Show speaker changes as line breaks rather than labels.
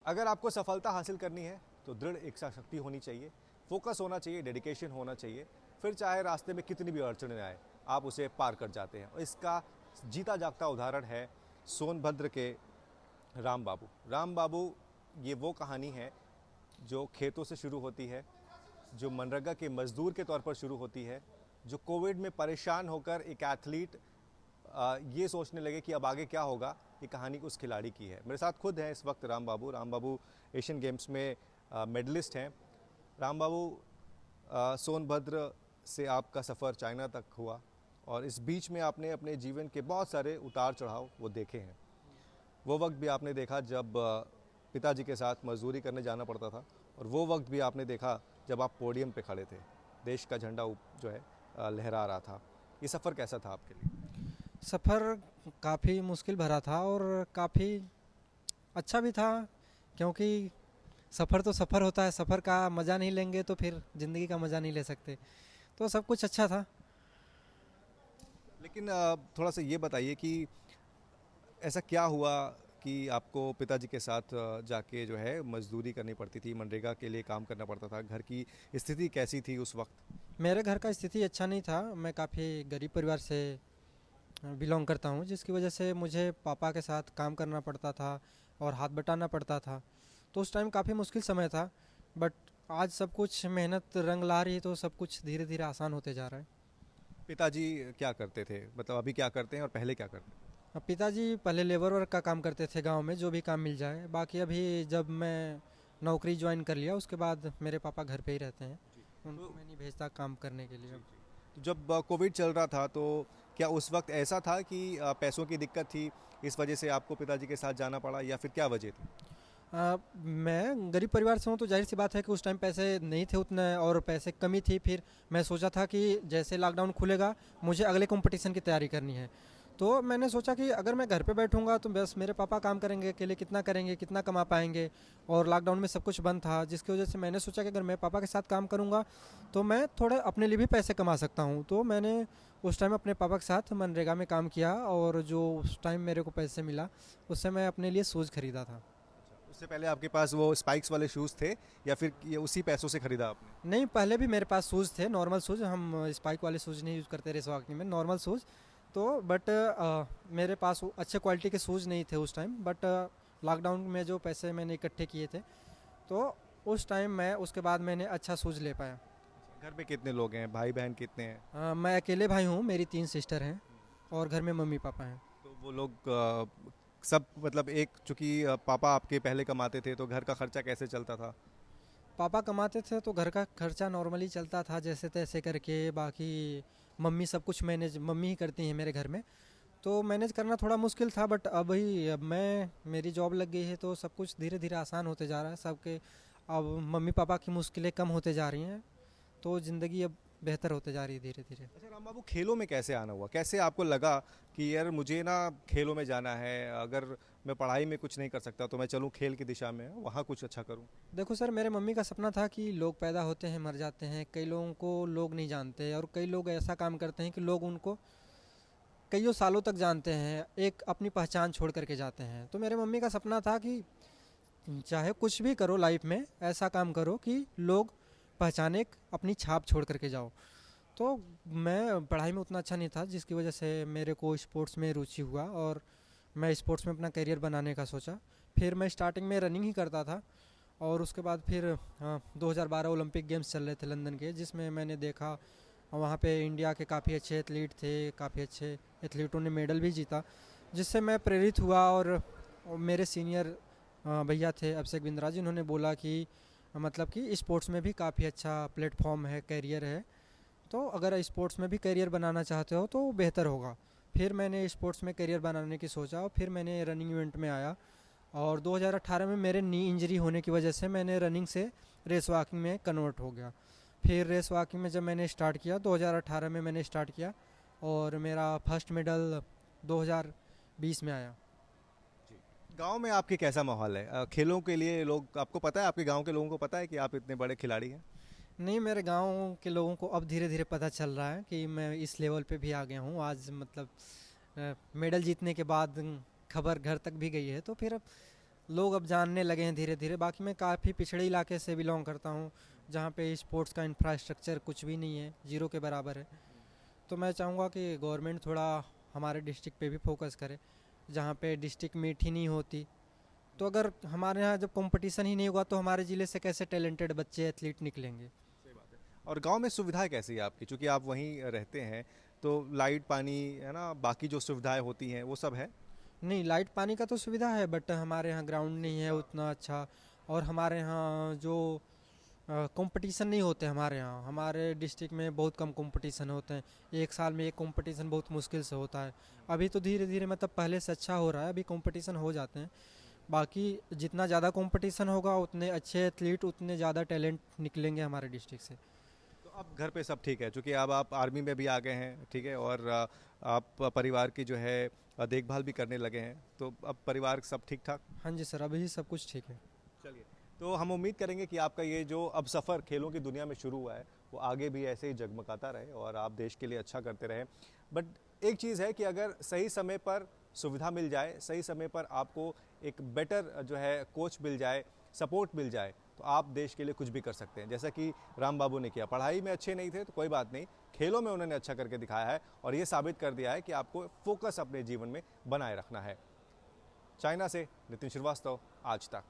अगर आपको सफलता हासिल करनी है तो दृढ़ इच्छा शक्ति होनी चाहिए, फोकस होना चाहिए, डेडिकेशन होना चाहिए। फिर चाहे रास्ते में कितनी भी अड़चनें आए, आप उसे पार कर जाते हैं। और इसका जीता जागता उदाहरण है सोनभद्र के राम बाबू। राम बाबू, ये वो कहानी है जो खेतों से शुरू होती है, जो मनरेगा के मजदूर के तौर पर शुरू होती है, जो कोविड में परेशान होकर एक एथलीट ये सोचने लगे कि अब आगे क्या होगा। ये कहानी उस खिलाड़ी की है। मेरे साथ खुद हैं इस वक्त राम बाबू। राम बाबू एशियन गेम्स में मेडलिस्ट हैं। राम बाबू, सोनभद्र से आपका सफ़र चाइना तक हुआ और इस बीच में आपने अपने जीवन के बहुत सारे उतार चढ़ाव वो देखे हैं। वो वक्त भी आपने देखा जब पिताजी के साथ मजदूरी करने जाना पड़ता था, और वो वक्त भी आपने देखा जब आप पोडियम पे खड़े थे, देश का झंडा जो है लहरा रहा था। ये सफ़र कैसा था आपके लिए?
सफ़र काफ़ी मुश्किल भरा था और काफ़ी अच्छा भी था, क्योंकि सफ़र तो सफ़र होता है, सफ़र का मज़ा नहीं लेंगे तो फिर ज़िंदगी का मज़ा नहीं ले सकते। तो सब कुछ अच्छा था।
लेकिन थोड़ा सा ये बताइए कि ऐसा क्या हुआ कि आपको पिताजी के साथ जाके जो है मजदूरी करनी पड़ती थी, मनरेगा के लिए काम करना पड़ता था? घर की स्थिति कैसी थी उस वक्त?
मेरे घर का स्थिति अच्छा नहीं था। मैं काफ़ी गरीब परिवार से बिलोंग करता हूँ, जिसकी वजह से मुझे पापा के साथ काम करना पड़ता था और हाथ बटाना पड़ता था। तो उस टाइम काफ़ी मुश्किल समय था, बट आज सब कुछ मेहनत रंग ला रही है, तो सब कुछ धीरे धीरे आसान होते जा रहा है।
पिताजी क्या करते थे, मतलब अभी क्या करते हैं और पहले क्या करते थे?
अब पिताजी पहले लेबर वर्क का काम करते थे गांव में, जो भी काम मिल जाए। बाकी अभी जब मैं नौकरी ज्वाइन कर लिया उसके बाद मेरे पापा घर पे ही रहते हैं।
जी।
उनको
तो
मैं नहीं भेजता काम करने के लिए
जी
अब।
जी, तो जब कोविड चल रहा था तो क्या उस वक्त ऐसा था कि पैसों की दिक्कत थी, इस वजह से आपको पिताजी के साथ जाना पड़ा, या फिर क्या वजह थी?
मैं गरीब परिवार से हूँ, तो जाहिर सी बात है कि उस टाइम पैसे नहीं थे उतने और पैसे कमी थी। फिर मैं सोचा था कि जैसे लॉकडाउन खुलेगा मुझे अगले कंपटीशन की तैयारी करनी है। तो मैंने सोचा कि अगर मैं घर पे बैठूंगा तो बस मेरे पापा काम करेंगे, अकेले कितना करेंगे, कितना कमा पाएंगे। और लॉकडाउन में सब कुछ बंद था, जिसकी वजह से मैंने सोचा कि अगर मैं पापा के साथ काम करूंगा तो मैं थोड़े अपने लिए भी पैसे कमा सकता हूँ। तो मैंने उस टाइम अपने पापा के साथ मनरेगा में काम किया, और जो उस टाइम मेरे को पैसे मिला उससे मैं अपने लिए शूज़ खरीदा था।
अच्छा, उससे पहले आपके पास वो स्पाइक्स वाले शूज़ थे, या फिर ये उसी पैसों से खरीदा आपने?
नहीं, पहले भी मेरे पास शूज़ थे, नॉर्मल शूज़। हम स्पाइक वाले शूज़ नहीं यूज़ करते रेस वॉकिंग में, नॉर्मल शूज़। तो बट मेरे पास वो अच्छे क्वालिटी के शूज़ नहीं थे उस टाइम। बट लॉकडाउन में जो पैसे मैंने इकट्ठे किए थे, तो उस टाइम मैं उसके बाद मैंने अच्छा शूज़ ले पाया।
अच्छा, घर में कितने लोग हैं, भाई बहन कितने हैं?
मैं अकेले भाई हूँ, मेरी 3 सिस्टर हैं
हम्म।
और घर में मम्मी पापा हैं।
तो वो लोग सब, मतलब एक चूंकि पापा आपके पहले कमाते थे तो घर का खर्चा कैसे चलता था?
पापा कमाते थे तो घर का खर्चा नॉर्मली चलता था जैसे तैसे करके। बाकी मम्मी सब कुछ मैनेज मम्मी ही करती हैं मेरे घर में। तो मैनेज करना थोड़ा मुश्किल था, बट अभी अब मैं मेरी जॉब लग गई है तो सब कुछ धीरे धीरे आसान होते जा रहा है सबके। अब मम्मी पापा की मुश्किलें कम होते जा रही हैं, तो ज़िंदगी अब बेहतर होते जा रही है धीरे धीरे।
अच्छा राम बाबू, खेलों में कैसे आना हुआ? कैसे आपको लगा कि यार मुझे ना खेलों में जाना है, अगर मैं पढ़ाई में कुछ नहीं कर सकता तो मैं चलूँ खेल की दिशा में, वहाँ कुछ अच्छा करूँ?
देखो सर, मेरे मम्मी का सपना था कि लोग पैदा होते हैं मर जाते हैं, कई लोगों को लोग नहीं जानते, और कई लोग ऐसा काम करते हैं कि लोग उनको कईयों सालों तक जानते हैं, एक अपनी पहचान छोड़ करके जाते हैं। तो मेरे मम्मी का सपना था कि चाहे कुछ भी करो लाइफ में, ऐसा काम करो कि लोग पहचाने, अपनी छाप छोड़ करके जाओ। तो मैं पढ़ाई में उतना अच्छा नहीं था, जिसकी वजह से मेरे को स्पोर्ट्स में रुचि हुआ और मैं स्पोर्ट्स में अपना करियर बनाने का सोचा। फिर मैं स्टार्टिंग में रनिंग ही करता था, और उसके बाद फिर 2012 ओलंपिक गेम्स चल रहे थे लंदन के, जिसमें मैंने देखा वहाँ पे इंडिया के काफ़ी अच्छे एथलीट थे, काफ़ी अच्छे एथलीटों ने मेडल भी जीता, जिससे मैं प्रेरित हुआ। और मेरे सीनियर भैया थे अभिषेक बिंद्रा जी, उन्होंने बोला कि मतलब कि स्पोर्ट्स में भी काफ़ी अच्छा प्लेटफॉर्म है, करियर है, तो अगर स्पोर्ट्स में भी करियर बनाना चाहते हो तो बेहतर होगा। फिर मैंने स्पोर्ट्स में करियर बनाने की सोचा और फिर मैंने रनिंग इवेंट में आया। और 2018 में मेरे नी इंजरी होने की वजह से मैंने रनिंग से रेस वॉकिंग में कन्वर्ट हो गया। फिर रेस वॉकिंग में जब मैंने स्टार्ट किया 2018 में मैंने स्टार्ट किया, और मेरा फर्स्ट मेडल 2020 में आया।
जी। गांव में आपके कैसा माहौल है खेलों के लिए? लोग, आपको पता है, आपके गांव के लोगों को पता है कि आप इतने बड़े खिलाड़ी हैं?
नहीं, मेरे गांव के लोगों को अब धीरे धीरे पता चल रहा है कि मैं इस लेवल पे भी आ गया हूँ आज। मतलब मेडल जीतने के बाद खबर घर तक भी गई है, तो फिर अब लोग अब जानने लगे हैं धीरे धीरे। बाकी मैं काफ़ी पिछड़े इलाके से बिलोंग करता हूँ, जहाँ पे स्पोर्ट्स का इंफ्रास्ट्रक्चर कुछ भी नहीं है, ज़ीरो के बराबर है। तो मैं चाहूँगा कि गवर्नमेंट थोड़ा हमारे डिस्ट्रिक्ट पे भी फोकस करे, जहाँ पे डिस्ट्रिक्ट मीट ही नहीं होती। तो अगर हमारे यहाँ जब कंपटीशन ही नहीं होगा तो हमारे ज़िले से कैसे टैलेंटेड बच्चे एथलीट निकलेंगे।
सही बात है। और गांव में सुविधाएं कैसी है आपकी, चूंकि आप वहीं रहते हैं, तो लाइट पानी है ना, बाकी जो सुविधाएं होती हैं वो सब है?
नहीं, लाइट पानी का तो सुविधा है, बट हमारे यहाँ ग्राउंड नहीं है उतना अच्छा। और हमारे यहाँ जो कंपटीशन नहीं होते हमारे यहाँ, हमारे डिस्ट्रिक्ट में बहुत कम कंपटीशन होते हैं। एक साल में एक कंपटीशन बहुत मुश्किल से होता है। अभी तो धीरे धीरे मतलब पहले से अच्छा हो रहा है, अभी कंपटीशन हो जाते हैं। बाकी जितना ज़्यादा कंपटीशन होगा उतने अच्छे एथलीट, उतने ज़्यादा टैलेंट निकलेंगे हमारे डिस्ट्रिक्ट से।
तो अब घर पे सब ठीक है, चूंकि अब आप आर्मी में भी आ गए हैं, ठीक है, और आप परिवार की जो है देखभाल भी करने लगे हैं, तो अब परिवार सब ठीक ठाक?
हाँ जी सर, अभी सब कुछ ठीक है।
चलिए, तो हम उम्मीद करेंगे कि आपका ये जो अब सफ़र खेलों की दुनिया में शुरू हुआ है वो आगे भी ऐसे ही जगमगाता रहे और आप देश के लिए अच्छा करते रहें। बट एक चीज़ है कि अगर सही समय पर सुविधा मिल जाए, सही समय पर आपको एक बेटर जो है कोच मिल जाए, सपोर्ट मिल जाए, तो आप देश के लिए कुछ भी कर सकते हैं। जैसा कि राम बाबू ने किया, पढ़ाई में अच्छे नहीं थे तो कोई बात नहीं, खेलों में उन्होंने अच्छा करके दिखाया है और ये साबित कर दिया है कि आपको फोकस अपने जीवन में बनाए रखना है। चाइना से नितिन श्रीवास्तव, आज तक।